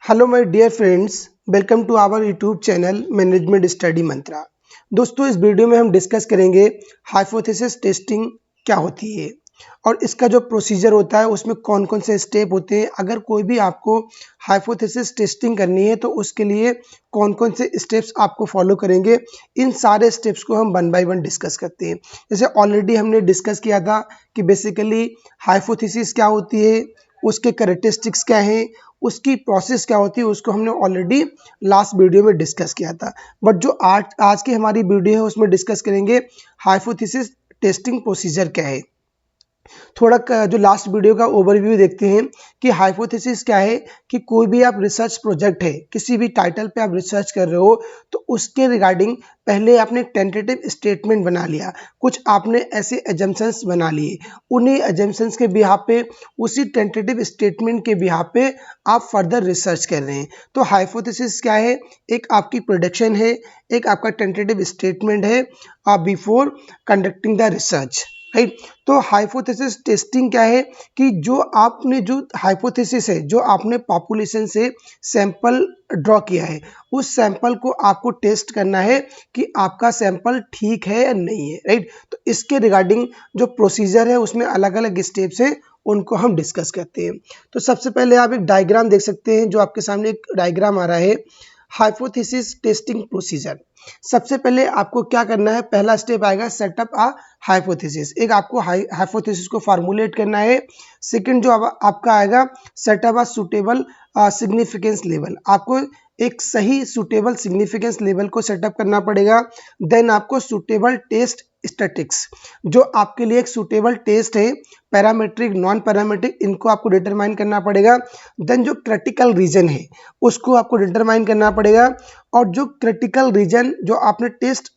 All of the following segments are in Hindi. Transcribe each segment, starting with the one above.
Hello my dear friends, welcome to our YouTube channel management study Mantra. दोस्तों, इस वीडियो में हम डिस्कस करेंगे हाइपोथेसिस टेस्टिंग क्या होती है और इसका जो प्रोसीजर होता है उसमें कौन कौन से स्टेप होते हैं। अगर कोई भी आपको हाइपोथेसिस टेस्टिंग करनी है तो उसके लिए कौन कौन से स्टेप्स आपको फॉलो करेंगे, इन सारे स्टेप्स को हम वन बाय वन डिस्कस करते हैं। जैसे ऑलरेडी हमने डिस्कस किया था कि बेसिकली हाइपोथेसिस क्या होती है, उसके कैरेक्टरिस्टिक्स क्या हैं, उसकी प्रोसेस क्या होती है, उसको हमने ऑलरेडी लास्ट वीडियो में डिस्कस किया था। बट जो आज की हमारी वीडियो है उसमें डिस्कस करेंगे हाइपोथेसिस टेस्टिंग प्रोसीजर क्या है। थोड़ा जो लास्ट वीडियो का ओवरव्यू देखते हैं कि हाइपोथेसिस क्या है। कि कोई भी आप रिसर्च प्रोजेक्ट है, किसी भी टाइटल पे आप रिसर्च कर रहे हो तो उसके रिगार्डिंग पहले आपने टेंटेटिव स्टेटमेंट बना लिया, कुछ आपने ऐसे एजम्पशंस बना लिए, उन्हीं एजम्पशंस के बिहाफ पे, उसी टेंटेटिव स्टेटमेंट के बिहाफ पे आप फर्दर रिसर्च कर रहे हैं। तो हाइपोथेसिस क्या है? एक आपकी प्रोडक्शन है, एक आपका टेंटेटिव स्टेटमेंट है before conducting the research, right. तो हाइपोथेसिस टेस्टिंग क्या है? कि जो हाइपोथेसिस है, जो आपने पॉपुलेशन से सैंपल ड्रॉ किया है, उस सैंपल को आपको टेस्ट करना है कि आपका सैंपल ठीक है या नहीं है, राइट। तो इसके रिगार्डिंग जो प्रोसीजर है उसमें अलग अलग स्टेप्स है, उनको हम डिस्कस करते हैं। तो सबसे पहले आप एक डायग्राम देख सकते हैं, जो आपके सामने एक डायग्राम आ रहा है हाइपोथेसिस टेस्टिंग प्रोसीजर। सबसे पहले आपको क्या करना है, पहला स्टेप आएगा सेटअप अ हाइपोथेसिस। एक आपको हाइपोथेसिस को फार्मूलेट करना है। सेकंड जो आपका आएगा setup a suitable significance level. आपको एक सही सुटेबल सिग्निफिकेंस लेवल को सेटअप करना पड़ेगा। देन आपको सुटेबल टेस्ट स्टैटिक्स, जो आपके लिए एक सुटेबल टेस्ट है, पैरामेट्रिक नॉन पैरामेट्रिक, इनको आपको डिटरमाइन करना पड़ेगा। देन जो क्रिटिकल रीजन है उसको आपको डिटरमाइन करना पड़ेगा। और जो क्रिटिकल रीजन जो आपने टेस्ट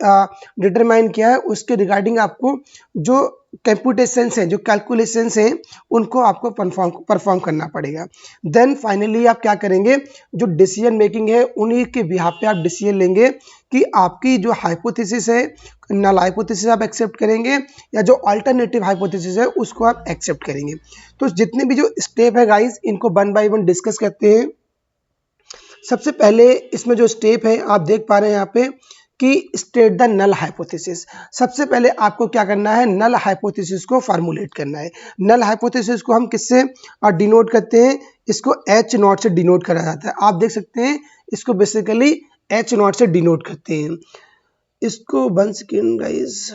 डिटरमाइन किया है उसके रिगार्डिंग आपको जो कैलकुलेशंस हैं, जो कैलकुलेशंस हैं, उनको आपको परफॉर्म करना पड़ेगा। देन फाइनली आप क्या करेंगे, जो डिसीजन मेकिंग है उन्हीं के बिहाफ पे आप डिसीजन लेंगे कि आपकी जो हाइपोथेसिस है, नल हाइपोथेसिस आप एक्सेप्ट करेंगे या जो अल्टरनेटिव हाइपोथेसिस है उसको आप एक्सेप्ट करेंगे। तो जितने भी जो स्टेप है गाइस, इनको वन बाय वन डिस्कस करते हैं। सबसे पहले इसमें जो स्टेप है आप देख पा रहे हैं यहाँ पे कि स्टेट द नल हाइपोथेसिस। सबसे पहले आपको क्या करना है, नल हाइपोथेसिस को फार्मूलेट करना है। नल हाइपोथेसिस को हम किससे डिनोट करते हैं? इसको एच नॉट से डिनोट करा जाता है। आप देख सकते हैं इसको बेसिकली एच नॉट से डिनोट करते हैं। इसको 1 सेकेंड गाइस,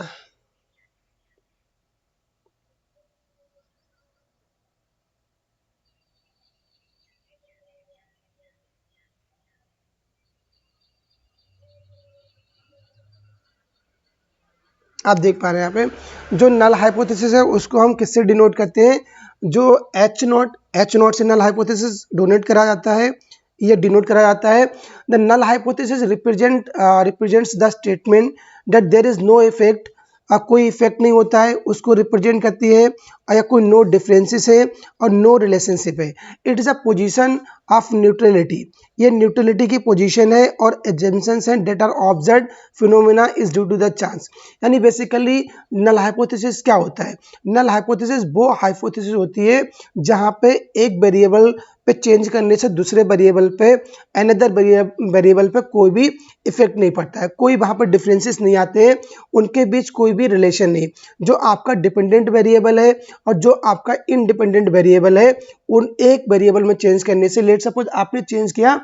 आप देख पा रहे हैं यहाँ पे जो नल हाइपोथेसिस है उसको हम किससे डिनोट करते हैं? जो एच नॉट से नल हाइपोथेसिस डोनेट करा जाता है, ये डिनोट करा जाता है। The null hypothesis represents the statement that there is no effect, कोई इफेक्ट नहीं होता है, उसको रिप्रेजेंट करती है। या कोई नो डिफरेंसेस है और नो रिलेशनशिप है। It is a position of neutrality, ये न्यूट्रलिटी की पोजीशन है। और एजम्पशंस हैं that are observed phenomena is due to the chance. यानी बेसिकली नल हाइपोथेसिस क्या होता है? नल हाइपोथेसिस वो हाइपोथेसिस होती है जहाँ पे एक वेरिएबल पे चेंज करने से दूसरे वेरिएबल पे, अनदर वेरिएबल पे कोई भी इफेक्ट नहीं पड़ता है, कोई वहाँ पर डिफरेंसेस नहीं आते हैं, उनके बीच कोई भी रिलेशन नहीं। जो आपका डिपेंडेंट वेरिएबल है और जो आपका इंडिपेंडेंट वेरिएबल है, उन एक वेरिएबल में चेंज करने से, लेट सपोज आपने चेंज किया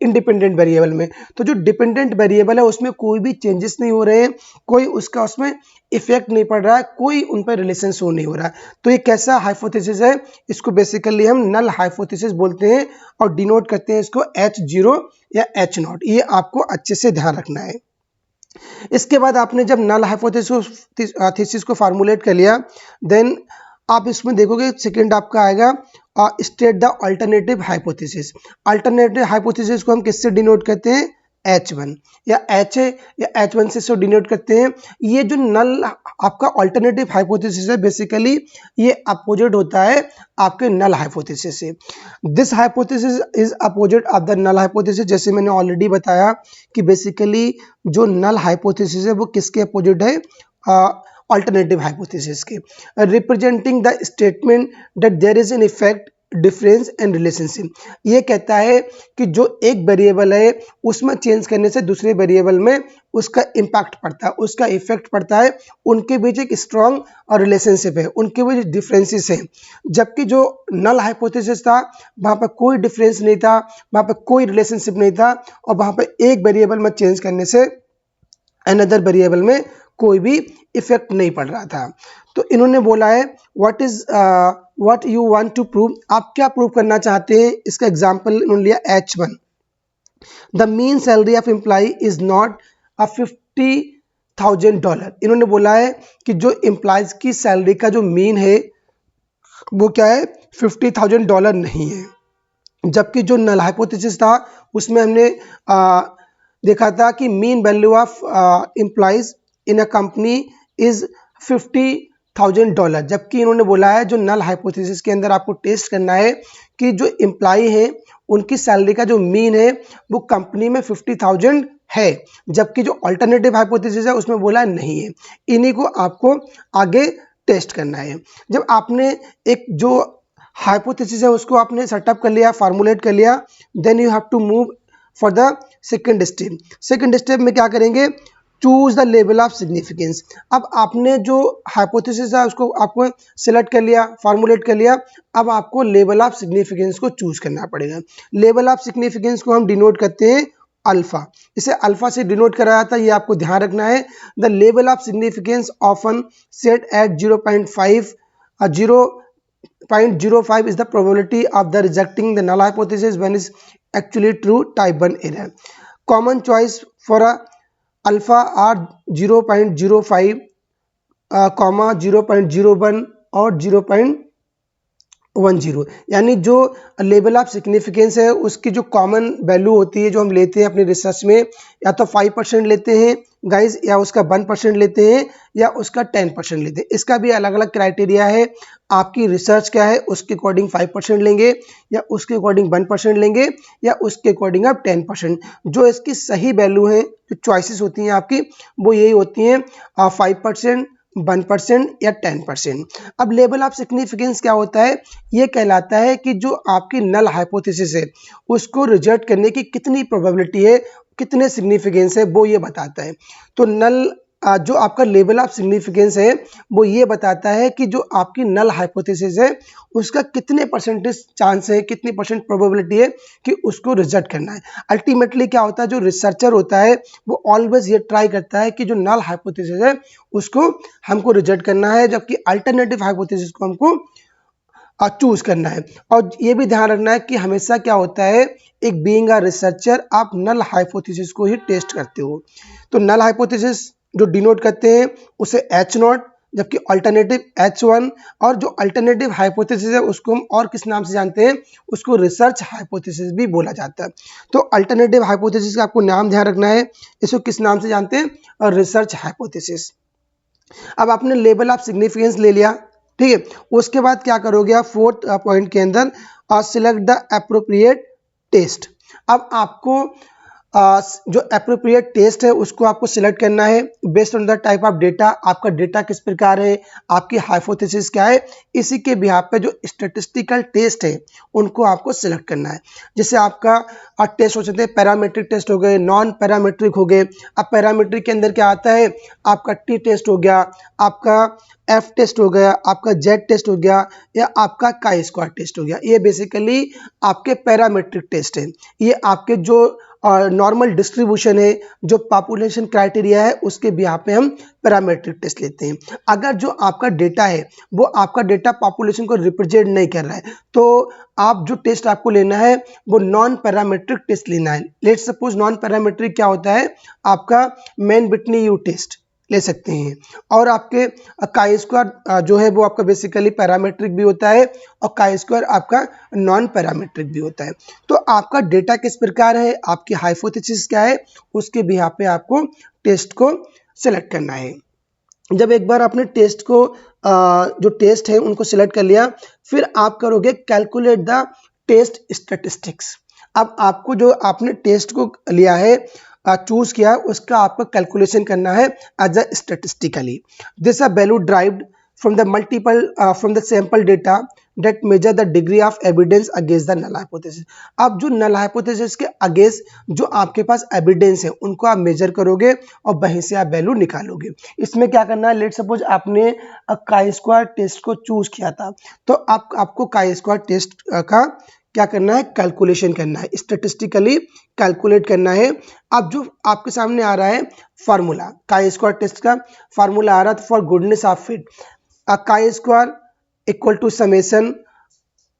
इंडिपेंडेंट वेरिएबल में, तो जो डिपेंडेंट वेरिएबल है उसमें कोई भी चेंजेस नहीं हो रहे हैं, कोई उसमें इफेक्ट नहीं पड़ रहा है, कोई उन पर रिलेशन शो नहीं हो रहा है। तो ये कैसा हाइपोथेसिस है? इसको बेसिकली हम नल हाइपोथेसिस बोलते हैं और डिनोट करते हैं इसको H0 या H0। ये आपको अच्छे से ध्यान रखना है। इसके बाद आपने जब नल हाइपोथेसिस को फार्मूलेट कर लिया, देन आप इसमें देखोगे सेकंड आपका आएगा state the alternative hypothesis. Alternative hypothesis को हम किससे डिनोट करते हैं? H1 या H या H1 से डिनोट करते हैं। ये जो नल आपका अल्टरनेटिव हाइपोथेसिस है, बेसिकली ये अपोजिट होता है आपके नल हाइपोथेसिस से। This hypothesis is opposite of the null hypothesis. जैसे मैंने ऑलरेडी बताया कि बेसिकली जो नल हाइपोथेसिस है वो किसके अपोजिट है? अल्टरनेटिव हाइपोथेसिस के। Representing the statement that there is an effect difference and relationship. ये कहता है कि जो एक वेरिएबल है उसमें चेंज करने से दूसरे वेरिएबल में उसका इम्पैक्ट पड़ता है, उसका इफेक्ट पड़ता है, उनके बीच एक स्ट्रॉन्ग और रिलेशनशिप है, उनके बीच डिफरेंसेस हैं। जबकि जो नल हाइपोथेसिस था वहाँ पर कोई डिफरेंस नहीं था, वहाँ पर कोई रिलेशनशिप नहीं था, और वहाँ पर एक वेरिएबल में चेंज करने से अनदर वेरिएबल में कोई भी इफेक्ट नहीं पड़ रहा था। तो इन्होंने बोला है what you want to prove, आप क्या प्रूव करना चाहते हैं। इसका एग्जांपल इन्होंने लिया H1, the mean salary of employ is not $50,000। इन्होंने बोला है कि जो एम्प्लॉयज की सैलरी का जो मीन है वो क्या है, $50,000 नहीं है। जबकि जो नल हाइपोथेसिस था उसमें हमने देखा था कि mean value of employees in a company is $50,000। जबकि इन्होंने बोला है जो नल हाइपोथेसिस के अंदर आपको टेस्ट करना है कि जो एम्प्लॉय है उनकी सैलरी का जो मीन है वो कंपनी में 50,000 है, जबकि जो अल्टरनेटिव हाइपोथेसिस है उसमें बोला नहीं है। इन्हीं को आपको आगे टेस्ट करना है। जब आपने एक जो हाइपोथेसिस है उसको आपने सेटअप कर लिया, फार्मूलेट कर लिया, then you have to move for the second step. Second step में क्या करेंगे, choose the level of significance. अब आपने जो हाइपोथेसिस है उसको आपको सिलेक्ट कर लिया, फार्मूलेट कर लिया, अब आपको लेवल ऑफ सिग्निफिकेंस को चूज करना पड़ेगा। लेवल ऑफ सिग्निफिकेंस को हम डिनोट करते हैं अल्फा, इसे अल्फा से डिनोट कराया था, ये आपको ध्यान रखना है। The level of significance often set at 0.5 0.05 is the probability of the rejecting the null hypothesis when is actually true type 1 error. Common choice for a alpha are 0.05, 0.01 और 0.10। यानी जो लेवल ऑफ सिग्निफिकेंस है उसकी जो कॉमन वैल्यू होती है जो हम लेते हैं अपनी रिसर्च में, या तो 5% लेते हैं गाइज, या उसका 1% लेते हैं, या उसका 10% लेते हैं। इसका भी अलग अलग क्राइटेरिया है। आपकी रिसर्च क्या है उसके अकॉर्डिंग 5% लेंगे, या उसके अकॉर्डिंग 1% लेंगे, या उसके अकॉर्डिंग आप 10%। जो इसकी सही वैल्यू है, जो चॉइसेस होती हैं आपकी वो यही होती हैं 5%, 1% या 10%। अब लेवल ऑफ सिग्निफिकेंस क्या होता है, ये कहलाता है कि जो आपकी नल हाइपोथेसिस है उसको रिजेक्ट करने की कितनी प्रोबेबिलिटी है, कितने सिग्निफिकेंस है, वो ये बताता है। तो नल जो आपका लेवल ऑफ सिग्निफिकेंस है वो ये बताता है कि जो आपकी नल हाइपोथेसिस है उसका कितने परसेंटेज चांस है, कितनी परसेंट प्रोबेबिलिटी है कि उसको रिजेक्ट करना है। अल्टीमेटली क्या होता है, जो रिसर्चर होता है वो ऑलवेज ये ट्राई करता है कि जो नल हाइपोथेसिस है उसको हमको रिजेक्ट करना है, जबकि अल्टरनेटिव हाइपोथेसिस को हमको चूज करना है। और ये भी ध्यान रखना है कि हमेशा क्या होता है, एक बीइंग अ रिसर्चर आप नल हाइपोथेसिस को ही टेस्ट करते हो। तो नल हाइपोथेसिस जो डिनोट करते हैं उसे H0, जबकि अल्टरनेटिव H1, और जो अल्टरनेटिव हाइपोथेसिस है उसको हम और किस नाम से जानते हैं, उसको रिसर्च हाइपोथेसिस भी बोला जाता है। तो अल्टरनेटिव हाइपोथेसिस का आपको नाम ध्यान रखना है, इसको किस नाम से जानते हैं, रिसर्च हाइपोथेसिस। अब आपने लेवल ऑफ सिग्निफिकेंस ले लिया, ठीक है। उसके बाद क्या करोगे आप, फोर्थ पॉइंट के अंदर सिलेक्ट द एप्रोप्रिएट टेस्ट। अब आपको जो एप्रोप्रिएट टेस्ट है उसको आपको सिलेक्ट करना है based on the type of data. आपका डेटा किस प्रकार है, आपकी हाइपोथेसिस क्या है, इसी के बिहाफ पे जो स्टैटिस्टिकल टेस्ट है उनको आपको सिलेक्ट करना है। जैसे आपका टेस्ट हो सकते हैं, पैरामीट्रिक टेस्ट हो गए, नॉन पैरामीट्रिक हो गए। अब पैरामीट्रिक के अंदर क्या आता है, आपका टी टेस्ट हो गया, आपका एफ टेस्ट हो गया, आपका जेड टेस्ट हो गया, या आपका काई स्क्वायर टेस्ट हो गया। ये बेसिकली आपके पैरामीट्रिक टेस्ट है। ये आपके जो नॉर्मल डिस्ट्रीब्यूशन है, जो पॉपुलेशन क्राइटेरिया है, उसके बिहाफ पे हम पैरामीट्रिक टेस्ट लेते हैं। अगर जो आपका डेटा है वो आपका डेटा पॉपुलेशन को रिप्रेजेंट नहीं कर रहा है तो आप जो टेस्ट आपको लेना है वो नॉन पैरामीट्रिक टेस्ट लेना है। लेट्स सपोज नॉन पैरामीट्रिक क्या होता है, आपका मैन बिटनी यू टेस्ट ले सकते हैं, और आपके काई स्क्वायर जो है वो आपका बेसिकली पैरामीट्रिक भी होता है, और काई स्क्वायर आपका नॉन पैरामीट्रिक भी होता है। तो आपका डेटा किस प्रकार है, आपकी हाइपोथेसिस क्या है, उसके बिहाफ पे आपको टेस्ट को सिलेक्ट करना है। जब एक बार आपने टेस्ट को जो टेस्ट है उनको सिलेक्ट कर लिया, फिर आप करोगे कैलकुलेट द टेस्ट स्टैटिस्टिक्स। अब आपको जो आपने टेस्ट को लिया है, चूज किया, उसका आपको कैलकुलेशन करना है as a statistically. This a value derived from the multiple from the sample data that measure the degree of evidence against the null hypothesis। अब जो null hypothesis के against जो आपके पास evidence है उनको आप measure करोगे और वहीं से आप वैल्यू निकालोगे। इसमें क्या करना है, लेट सपोज आपने काई स्क्वायर टेस्ट को चूज किया था, तो आपको काई स्क्वायर टेस्ट का क्या करना है, कैलकुलेशन करना है, स्टेटिस्टिकली कैलकुलेट करना है। अब जो आपके सामने आ रहा है फार्मूला, काई स्क्वायर टेस्ट का फार्मूला आ रहा है, for goodness of fit chi square equal to summation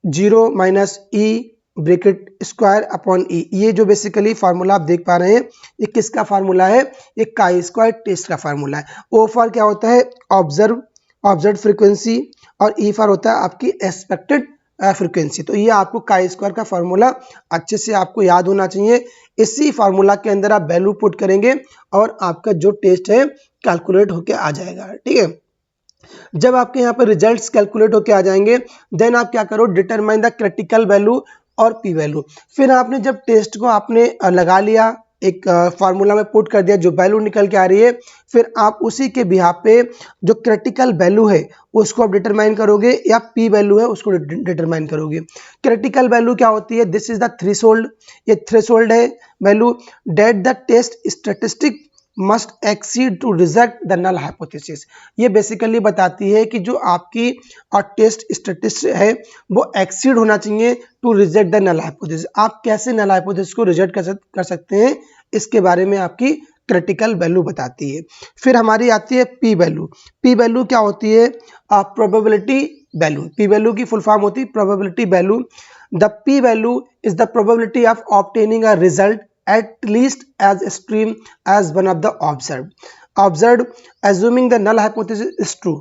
0 minus E bracket square upon E. ये जो बेसिकली फार्मूला आप देख पा रहे हैं, ये किसका फार्मूला है, ये काई स्क्वायर टेस्ट का फार्मूला है। ओ फॉर क्या होता है, ऑब्जर्व फ्रीक्वेंसी, और ई फॉर होता है आपकी एक्सपेक्टेड फ्रीक्वेंसी। तो ये आपको काई स्क्वायर का फार्मूला अच्छे से आपको याद होना चाहिए। इसी फार्मूला के अंदर आप वैल्यू पुट करेंगे और आपका जो टेस्ट है कैलकुलेट होके आ जाएगा। ठीक है, जब आपके यहाँ पे रिजल्ट्स कैलकुलेट होके आ जाएंगे, देन आप क्या करो, डिटरमाइन द क्रिटिकल वैल्यू और पी वैल्यू। फिर आपने जब टेस्ट को आपने लगा लिया, एक फार्मूला में पुट कर दिया, जो वैल्यू निकल के आ रही है, फिर आप उसी के बिहाफ पे जो क्रिटिकल वैल्यू है उसको आप डिटरमाइन करोगे, या पी वैल्यू है उसको डिटरमाइन करोगे। क्रिटिकल वैल्यू क्या होती है, दिस इज द थ्रेशोल्ड, ये थ्रेशोल्ड है value that the test statistic must exceed to reject the null hypothesis. ये बेसिकली बताती है कि जो आपकी टेस्ट स्टैटिस्टिक है वो एक्सीड होना चाहिए to reject the null hypothesis. आप कैसे नल हाइपोथेसिस को रिजेक्ट कर सकते हैं, इसके बारे में आपकी क्रिटिकल वैल्यू बताती है। फिर हमारी आती है पी वैल्यू। पी वैल्यू क्या होती है, प्रोबेबिलिटी वैल्यू। पी वैल्यू की फुल फॉर्म होती है probability value. The P value is the probability of obtaining a result at least as extreme as one of the observed assuming the null hypothesis is true.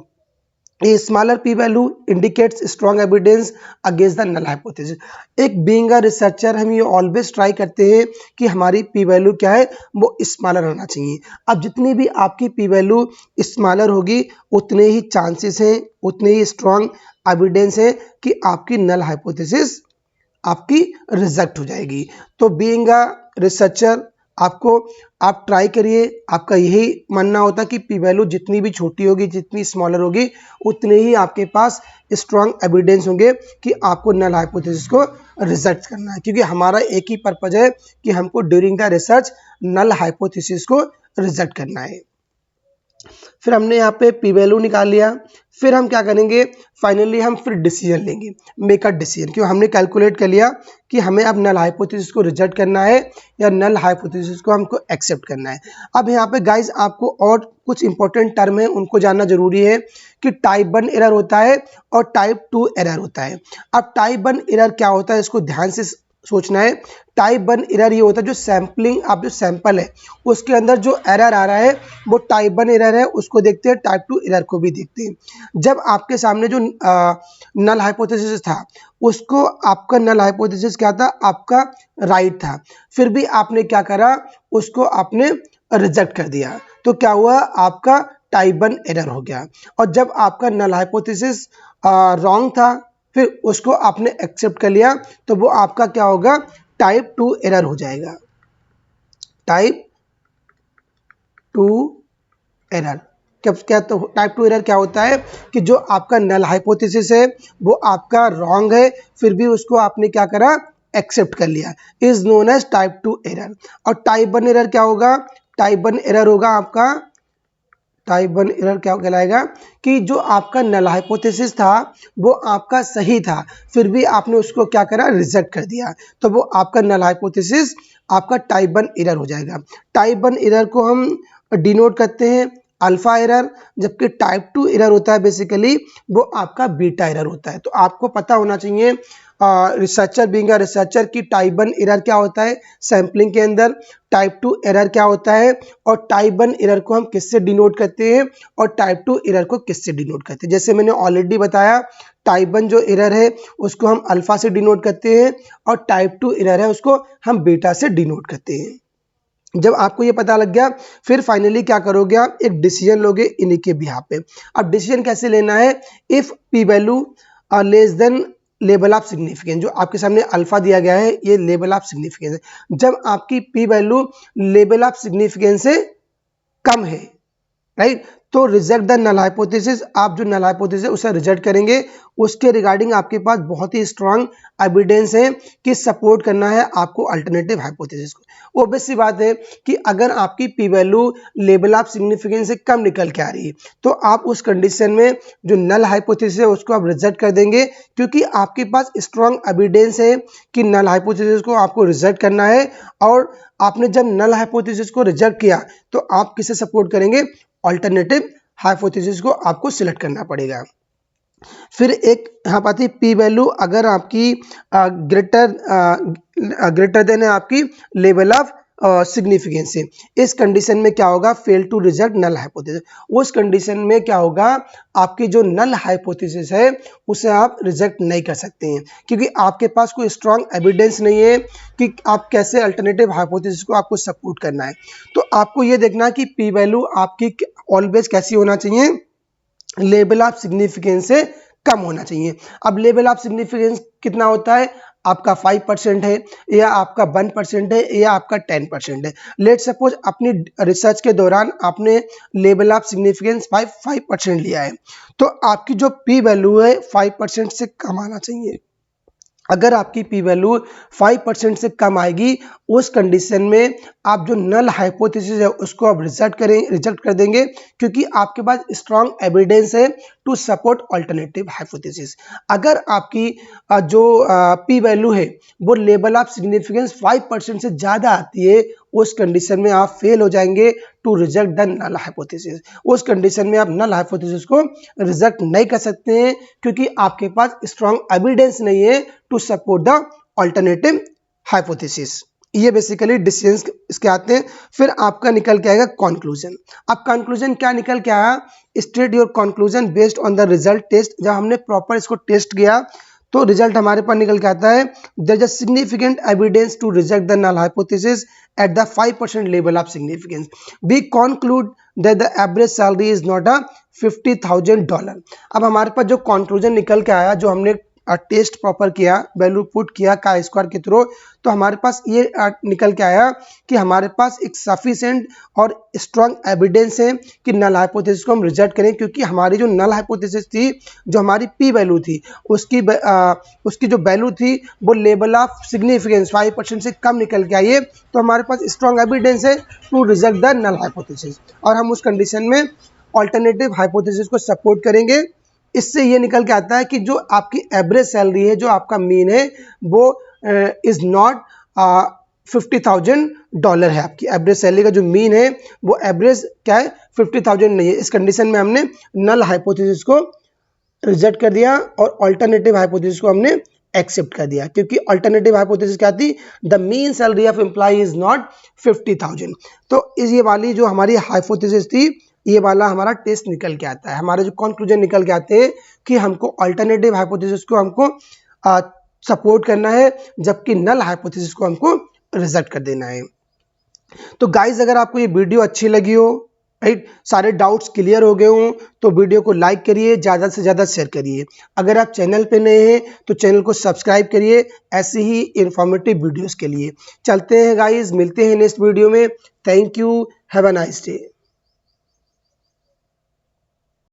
A smaller p value indicates strong evidence against the null hypothesis. एक being a researcher हम ये always try करते हैं कि हमारी p value क्या है, वो smaller होना चाहिए। अब जितनी भी आपकी p value smaller होगी, उतने ही chances हैं, उतने ही strong evidence है कि आपकी null hypothesis आपकी रिजेक्ट हो जाएगी। तो बीइंग अ रिसर्चर आप ट्राई करिए, आपका यही मानना होता कि पी वैल्यू जितनी भी छोटी होगी, जितनी स्मॉलर होगी, उतने ही आपके पास स्ट्रॉन्ग एविडेंस होंगे कि आपको नल हाइपोथेसिस को रिजेक्ट करना है। क्योंकि हमारा एक ही पर्पज है कि हमको during the research null hypothesis को रिजेक्ट करना है। फिर हमने यहाँ पे पी वैल्यू निकाल लिया, फिर हम क्या करेंगे, फाइनली हम फिर डिसीजन लेंगे, मेक अ डिसीजन। क्यों, हमने कैलकुलेट कर लिया कि हमें अब नल हाइपोथेसिस को रिजेक्ट करना है या नल हाइपोथेसिस को हमको एक्सेप्ट करना है। अब यहाँ पे गाइज आपको और कुछ इंपॉर्टेंट टर्म है, उनको जानना जरूरी है कि टाइप 1 एरर होता है और टाइप 2 एरर होता है। अब टाइप 1 एरर क्या होता है, इसको ध्यान से सोचना है। टाइप 1 एरर ये होता है जो सैम्पलिंग, आप जो सैंपल है उसके अंदर जो एरर आ रहा है वो टाइप 1 एरर है, उसको देखते हैं। टाइप 2 एरर को भी देखते हैं। जब आपके सामने जो नल हाइपोथेसिस था, उसको आपका नल हाइपोथेसिस क्या था, आपका राइट था, फिर भी आपने क्या करा, उसको आपने रिजेक्ट कर दिया, तो क्या हुआ, आपका टाइप 1 एरर हो गया। और जब आपका नल हाइपोथेसिस रॉन्ग था, फिर उसको आपने एक्सेप्ट कर लिया, तो वो आपका क्या होगा, टाइप 2 एरर हो जाएगा। टाइप 2 एरर क्या, तो टाइप 2 एरर क्या होता है कि जो आपका नल हाइपोथेसिस है वो आपका रॉन्ग है, फिर भी उसको आपने क्या करा, एक्सेप्ट कर लिया, is known as type 2 error. और टाइप 1 एरर क्या होगा, टाइप 1 एरर होगा आपका, टाइप 1 एरर क्या कहलाएगा कि जो आपका नल हाइपोथेसिस था वो आपका सही था, फिर भी आपने उसको क्या करा, रिजेक्ट कर दिया, तो वो आपका नल हाइपोथेसिस आपका टाइप 1 एरर हो जाएगा। टाइप 1 एरर को हम डिनोट करते हैं अल्फा एरर, जबकि टाइप 2 एरर होता है बेसिकली वो आपका बीटा एरर होता है। तो आपको पता होना चाहिए रिसर्चर बीइंग अ रिसर्चर की टाइप 1 एरर क्या होता है सैम्पलिंग के अंदर, टाइप 2 एरर क्या होता है, और टाइप 1 एरर को हम किससे डिनोट करते हैं और टाइप 2 एरर को किससे डिनोट करते हैं। जैसे मैंने ऑलरेडी बताया, टाइप 1 जो एरर है उसको हम अल्फा से डिनोट करते हैं और टाइप 2 एरर है उसको हम बीटा से डिनोट करते हैं। जब आपको ये पता लग गया, फिर फाइनली क्या करोगे, आप एक डिसीजन लोगे इन्हीं के बिहाफ पे। अब डिसीजन कैसे लेना है, if P value less than level of significance, जो आपके सामने अल्फा दिया गया है ये लेवल ऑफ सिग्निफिकेंस है। जब आपकी P value level of significance से कम है, राइट, तो रिजेक्ट द नल हाइपोथेसिस, आप जो नल हाइपोथेसिस उसे रिजेक्ट करेंगे, उसके रिगार्डिंग आपके पास बहुत ही स्ट्रांग एविडेंस है कि सपोर्ट करना है आपको अल्टरनेटिव हाइपोथेसिस को। ऑब्वियस सी बात है कि अगर आपकी P value level of significance से कम निकल के आ रही है तो आप उस कंडीशन में जो नल हाइपोथेसिस है उसको आप रिजेक्ट कर देंगे, क्योंकि आपके पास स्ट्रांग एविडेंस है कि नल हाइपोथेसिस को आपको रिजेक्ट करना है। और आपने जब नल हाइपोथेसिस को रिजेक्ट किया तो आप किसे सपोर्ट करेंगे, अल्टरनेटिव हाइपोथेसिस को आपको सिलेक्ट करना पड़ेगा। फिर एक यहाँ पर आती पी वैल्यू अगर आपकी ग्रेटर देन है आपकी लेवल ऑफ सिग्निफिकेंस से, इस कंडीशन में क्या होगा, fail to reject null hypothesis. उस कंडीशन में क्या होगा, आपकी जो नल हाइपोथेसिस है उसे आप रिजेक्ट नहीं कर सकते हैं, क्योंकि आपके पास कोई स्ट्रांग एविडेंस नहीं है कि आप कैसे अल्टरनेटिव हाइपोथेसिस को आपको सपोर्ट करना है। तो आपको ये देखना है कि पी वैल्यू आपकी ऑलवेज कैसी होना चाहिए, लेवल ऑफ सिग्निफिकेंस से कम होना चाहिए। अब लेवल ऑफ सिग्निफिकेंस कितना होता है, आपका 5% है या आपका 1% है या आपका 10% है। लेट सपोज अपनी रिसर्च के दौरान आपने लेवल ऑफ सिग्निफिकेंस 5% लिया है, तो आपकी जो पी वैल्यू है 5% से कम आना चाहिए। अगर आपकी पी वैल्यू 5% से कम आएगी, उस कंडीशन में आप जो नल हाइपोथेसिस है उसको आप रिजेक्ट कर देंगे, क्योंकि आपके पास स्ट्रांग एविडेंस है टू सपोर्ट अल्टरनेटिव हाइपोथेसिस। अगर आपकी जो पी वैल्यू है वो लेवल ऑफ सिग्निफिकेंस 5% से ज़्यादा आती है, उस कंडीशन में आप फेल हो जाएंगे to reject the null hypothesis. उस कंडीशन में आप नल हाइपोथेसिस को रिजेक्ट नहीं कर सकते हैं, क्योंकि आपके पास स्ट्रांग एविडेंस नहीं है to support the alternative hypothesis. ये बेसिकली डिसीजंस इसके आते हैं। फिर आपका निकल के आएगा कंक्लूजन। अब कंक्लूजन क्या निकल के आया, state your conclusion based on the result test. जब हमने प्रॉपर इसको टेस्ट किया तो रिजल्ट हमारे पास निकल के आता है, there is a significant evidence to reject the null hypothesis at the 5% level of significance. We conclude that the average salary is not a $50,000। अब हमारे पास जो कंक्लूजन निकल के आया, जो हमने टेस्ट प्रॉपर किया, वैल्यू पुट किया का स्क्वायर के थ्रू, तो हमारे पास ये निकल के आया कि हमारे पास एक सफिशिएंट और स्ट्रांग एविडेंस है कि नल हाइपोथेसिस को हम रिजेक्ट करें, क्योंकि हमारी जो नल हाइपोथेसिस थी, जो हमारी पी वैल्यू थी, उसकी जो वैल्यू थी वो लेवल ऑफ सिग्निफिकेंस 5% से कम निकल के आई है। तो हमारे पास स्ट्रांग एविडेंस है to reject the null hypothesis, और हम उस कंडीशन में अल्टरनेटिव हाइपोथेसिस को सपोर्ट करेंगे। इससे ये निकल के आता है कि जो आपकी एवरेज सैलरी है, जो आपका मीन है, वो इज नॉट $50,000 है। आपकी एवरेज सैलरी का जो मीन है वो एवरेज क्या है, 50,000 नहीं है। इस कंडीशन में हमने नल हाइपोथेसिस को रिजेक्ट कर दिया और अल्टरनेटिव हाइपोथेसिस को हमने एक्सेप्ट कर दिया, क्योंकि अल्टरनेटिव हाइपोथेसिस क्या थी, the mean salary of employ is not 50,000। तो ये वाली जो हमारी हाइपोथेसिस थी, ये वाला हमारा टेस्ट निकल के आता है। हमारे जो कंक्लूजन निकल के आते हैं कि हमको अल्टरनेटिव हाइपोथेसिस को हमको सपोर्ट करना है, जबकि नल हाइपोथेसिस को हमको रिजेक्ट कर देना है। तो गाइज, अगर आपको ये वीडियो अच्छी लगी हो, राइट, सारे डाउट्स क्लियर हो गए हों, तो वीडियो को लाइक करिए, ज़्यादा से ज़्यादा शेयर करिए। अगर आप चैनल पे नए हैं तो चैनल को सब्सक्राइब करिए ऐसे ही इंफॉर्मेटिव वीडियोस के लिए। चलते हैं गाइज, मिलते हैं नेक्स्ट वीडियो में। Thank you, have a nice day.